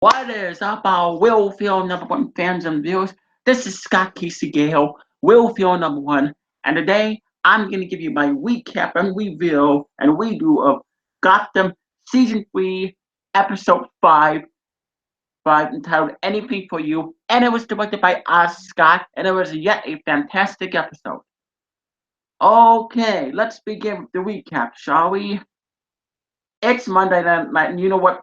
What is up, our Willfield number one fans and viewers? This is Scott Casey Gale, Willfield number one, and today I'm going to give you my recap and review and redo of Gotham Season 3, Episode 5, entitled Anything for You, and it was directed by Scott, and it was yet a fantastic episode. Okay, let's begin with the recap, shall we? It's Monday night, and you know what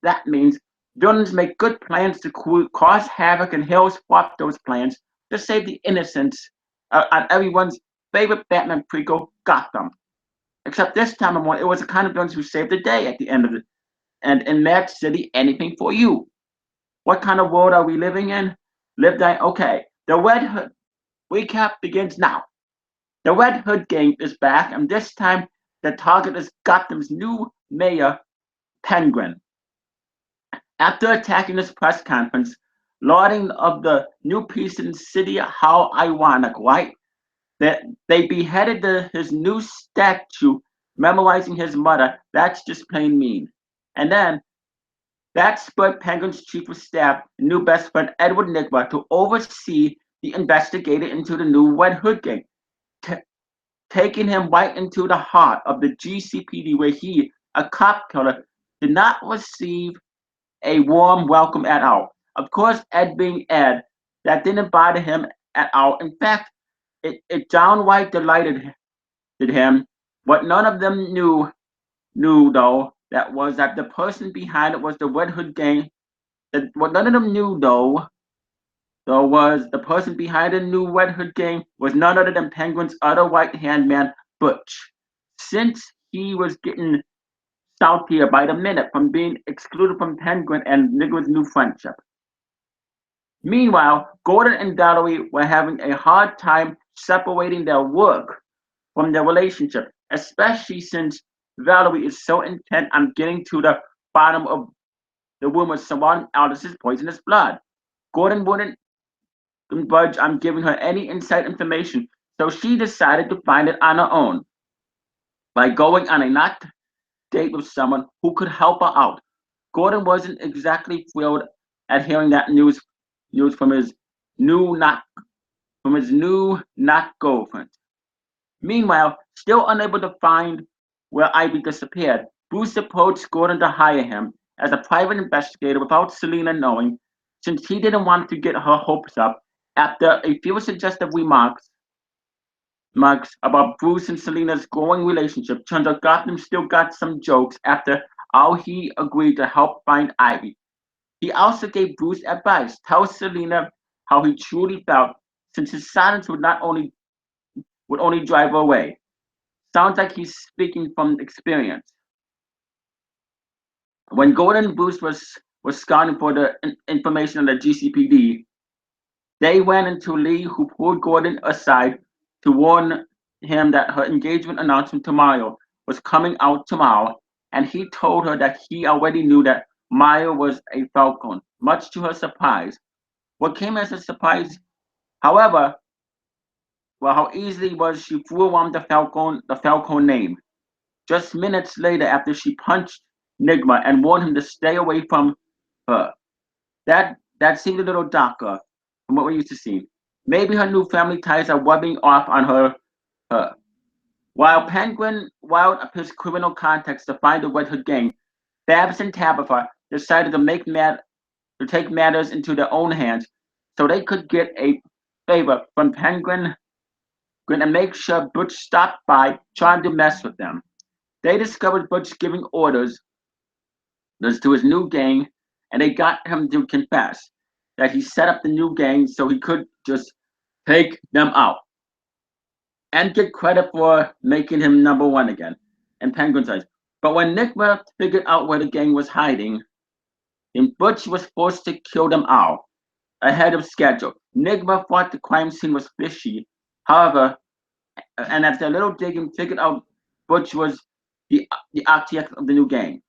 that means. Villains make good plans to cause havoc, and heroes swap those plans to save the innocents on everyone's favorite Batman prequel, Gotham. Except this time around, it was the kind of villains who saved the day at the end of it. And in Mad City, anything for you. What kind of world are we living in? Okay. The Red Hood recap begins now. The Red Hood gang is back, and this time the target is Gotham's new mayor, Penguin. After attacking this press conference, lauding of the new peace in the city, how ironic, right? That they beheaded his new statue, memorizing his mother. That's just plain mean. And then that spurred Penguin's chief of staff, new best friend Edward Nigma, to oversee the investigator into the new Red Hood gang, taking him right into the heart of the GCPD, where he, a cop killer, did not receive a warm welcome at all. Of course, Ed being Ed, that didn't bother him at all. In fact, it downright delighted him. What none of them knew though, that was that the person behind it was the Red Hood gang. What none of them knew though was the person behind the new Red Hood gang was none other than Penguin's other right hand man, Butch. Since he was getting saltier by the minute from being excluded from Penguin and Nigma's new friendship. Meanwhile, Gordon and Valerie were having a hard time separating their work from their relationship, especially since Valerie is so intent on getting to the bottom of the rumors surrounding Aldous' poisonous blood. Gordon wouldn't budge on giving her any inside information, so she decided to find it on her own by going on a not date with someone who could help her out. Gordon wasn't exactly thrilled at hearing that news from his new not girlfriend. Meanwhile, still unable to find where Ivy disappeared, Bruce approached Gordon to hire him as a private investigator without Selina knowing, since he didn't want to get her hopes up after a few suggestive remarks about Bruce and Selina's growing relationship. Turns out Gotham still got some jokes after all. He agreed to help find Ivy. He also gave Bruce advice: tell Selina how he truly felt, since his silence would only drive her away. Sounds like he's speaking from experience. When Gordon and Bruce was scouting for the information on the GCPD, they ran into Lee, who pulled Gordon aside to warn him that her engagement announcement to Mario was coming out tomorrow, and he told her that he already knew that Mario was a Falcon, much to her surprise. What came as a surprise, however, well, how easily was she threw around the Falcon name. Just minutes later, after she punched Nigma and warned him to stay away from her. That seemed a little darker from what we used to see. Maybe her new family ties are rubbing off on her. While Penguin wound up his criminal contacts to find the Red Hood gang, Babs and Tabitha decided to take matters into their own hands so they could get a favor from Penguin and make sure Butch stopped by trying to mess with them. They discovered Butch giving orders to his new gang, and they got him to confess that he set up the new gang so he could just take them out and get credit for making him number one again in Penguin's eyes. But when Nigma figured out where the gang was hiding, then Butch was forced to kill them all ahead of schedule. Nigma thought the crime scene was fishy. However, and after a little digging, figured out Butch was the architect of the new gang.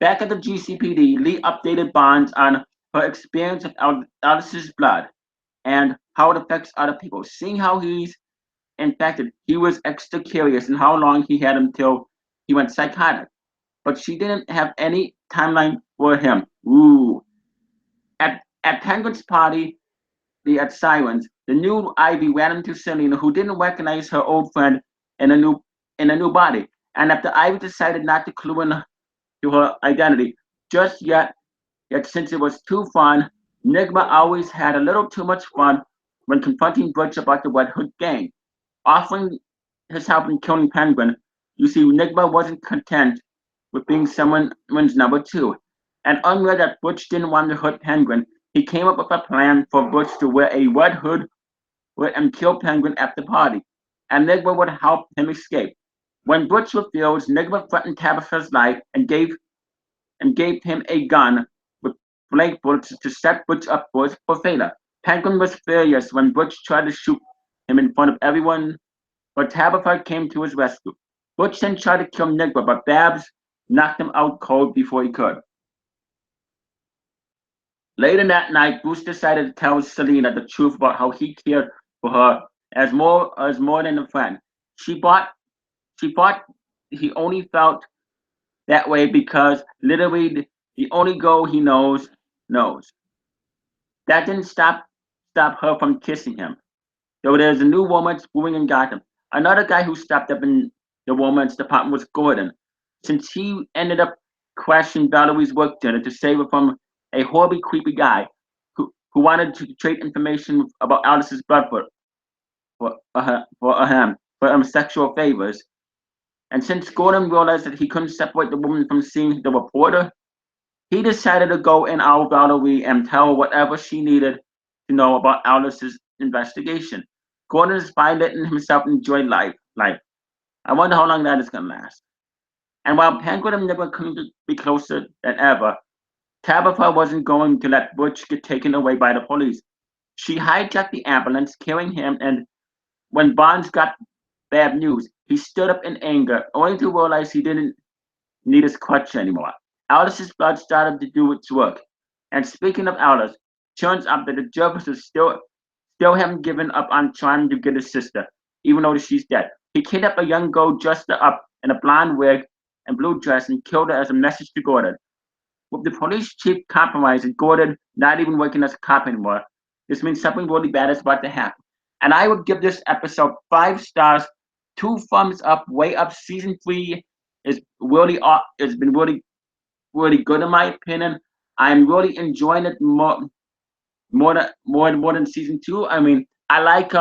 Back at the GCPD, Lee updated Bonds on her experience with Aldous' blood and how it affects other people. Seeing how he's infected, he was extra curious in how long he had until he went psychotic. But she didn't have any timeline for him. Ooh. At Penguin's party, the at Sirens, the new Ivy ran into Selena, who didn't recognize her old friend in a new in a new body. And after Ivy decided not to clue in to her identity just yet since it was too fun, Nigma always had a little too much fun when confronting Butch about the Red Hood gang. Offering his help in killing Penguin, you see, Nigma wasn't content with being someone's number two. And unaware that Butch didn't want to hurt Penguin, he came up with a plan for Butch to wear a red hood and kill Penguin at the party. And Nigma would help him escape. When Butch refused, Nigma threatened Tabitha's life and gave him a gun with blank bullets to set Butch up for failure. Penguin was furious when Butch tried to shoot him in front of everyone, but Tabitha came to his rescue. Butch then tried to kill Nigma, but Babs knocked him out cold before he could. Later that night, Bruce decided to tell Selena the truth about how he cared for her as more than a friend. She thought she thought he only felt that way because literally the only girl he knows. That didn't stop her from kissing him. Though there's a new romance brewing in Gotham. Another guy who stepped up in the romance department was Gordon, since he ended up crashing Valerie's work dinner to save her from a horribly creepy guy who wanted to trade information about Alice's blood for sexual favors. And since Gordon realized that he couldn't separate the woman from seeing the reporter, he decided to go in our Valerie and tell her whatever she needed to know about Alice's investigation. Gordon is fine letting himself enjoy life. I wonder how long that is gonna last. And while Penguin and Nibbler couldn't be closer than ever, Tabitha wasn't going to let Butch get taken away by the police. She hijacked the ambulance, carrying him, and when Bonds got bad news, he stood up in anger, only to realize he didn't need his crutch anymore. Alice's blood started to do its work. And speaking of Alice, turns out that the Jervises still haven't given up on trying to get his sister, even though she's dead. He kidnapped a young girl dressed up in a blonde wig and blue dress and killed her as a message to Gordon. With the police chief compromised and Gordon not even working as a cop anymore, this means something really bad is about to happen. And I would give this episode 5 stars, 2 thumbs up, way up. Season 3 is really it's been really good in my opinion. I'm really enjoying it more than season 2. I mean, I like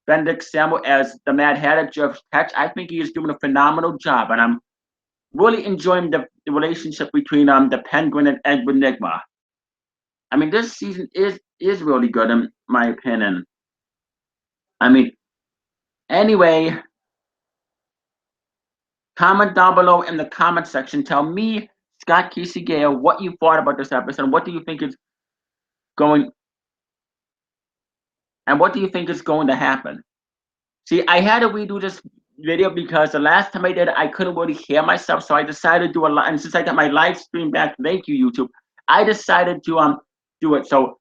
Benedict Samuel as the Mad Hatter, Jeff Patch. I think he is doing a phenomenal job, and I'm really enjoying the relationship between the Penguin and Edward Nigma. I mean, this season is really good in my opinion. I mean, anyway, comment down below in the comment section. Tell me, Scott Casey Gale, what you thought about this episode. What do you think is going and what do you think is going to happen? See, I had to redo this video because the last time I did it, I couldn't really hear myself, so I decided to do a lot. And since I got my live stream back, thank you, YouTube. I decided to do it. So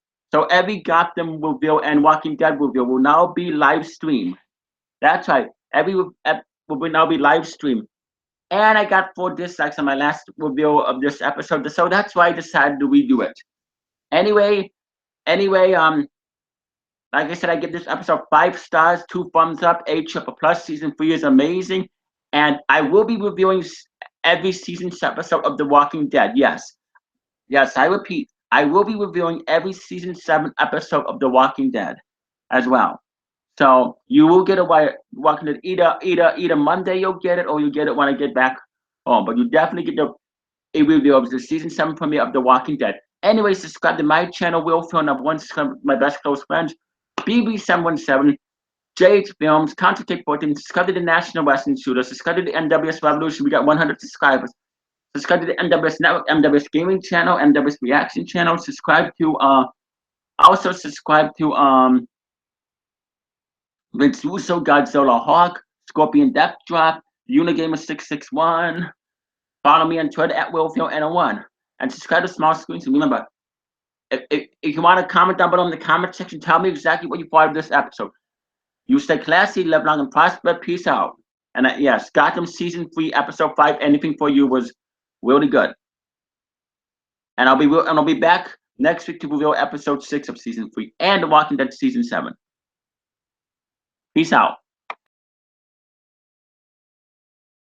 every Gotham reveal and Walking Dead reveal will now be live stream. That's right. Every will now be live stream. And I got 4 dislikes on my last reveal of this episode, so that's why I decided to redo it. Anyway, like I said, I give this episode 5 stars, 2 thumbs up, A triple plus. Season 3 is amazing, and I will be reviewing every season's episode of The Walking Dead. Yes, I repeat, I will be reviewing every season 7 episode of The Walking Dead as well. So you will get a Walking Dead either Monday you'll get it, or you get it when I get back home. But you definitely get a review of the season 7 premiere of The Walking Dead. Anyway, subscribe to my channel, Will Phil, and I've one my best close friends, BB717, JH Films, Contact 14, subscribe to the National Wrestling Shooter, subscribe to the NWS Revolution. We got 100 subscribers. Subscribe to the NWS Network, MWS Gaming Channel, MWS Reaction Channel. Subscribe to also subscribe to Vince Russo, Godzilla Hawk, Scorpion Death Drop, Unigamer 661. Follow me on Twitter at WillField101. And subscribe to Small Screens. And remember, if you want to comment down below in the comment section, tell me exactly what you thought of this episode. You stay classy, live long and prosper. Peace out. And yes, Gotham Season 3, Episode 5, anything for you was really good. And I'll be back next week to reveal episode 6 of season 3 and The Walking Dead season 7. Peace out.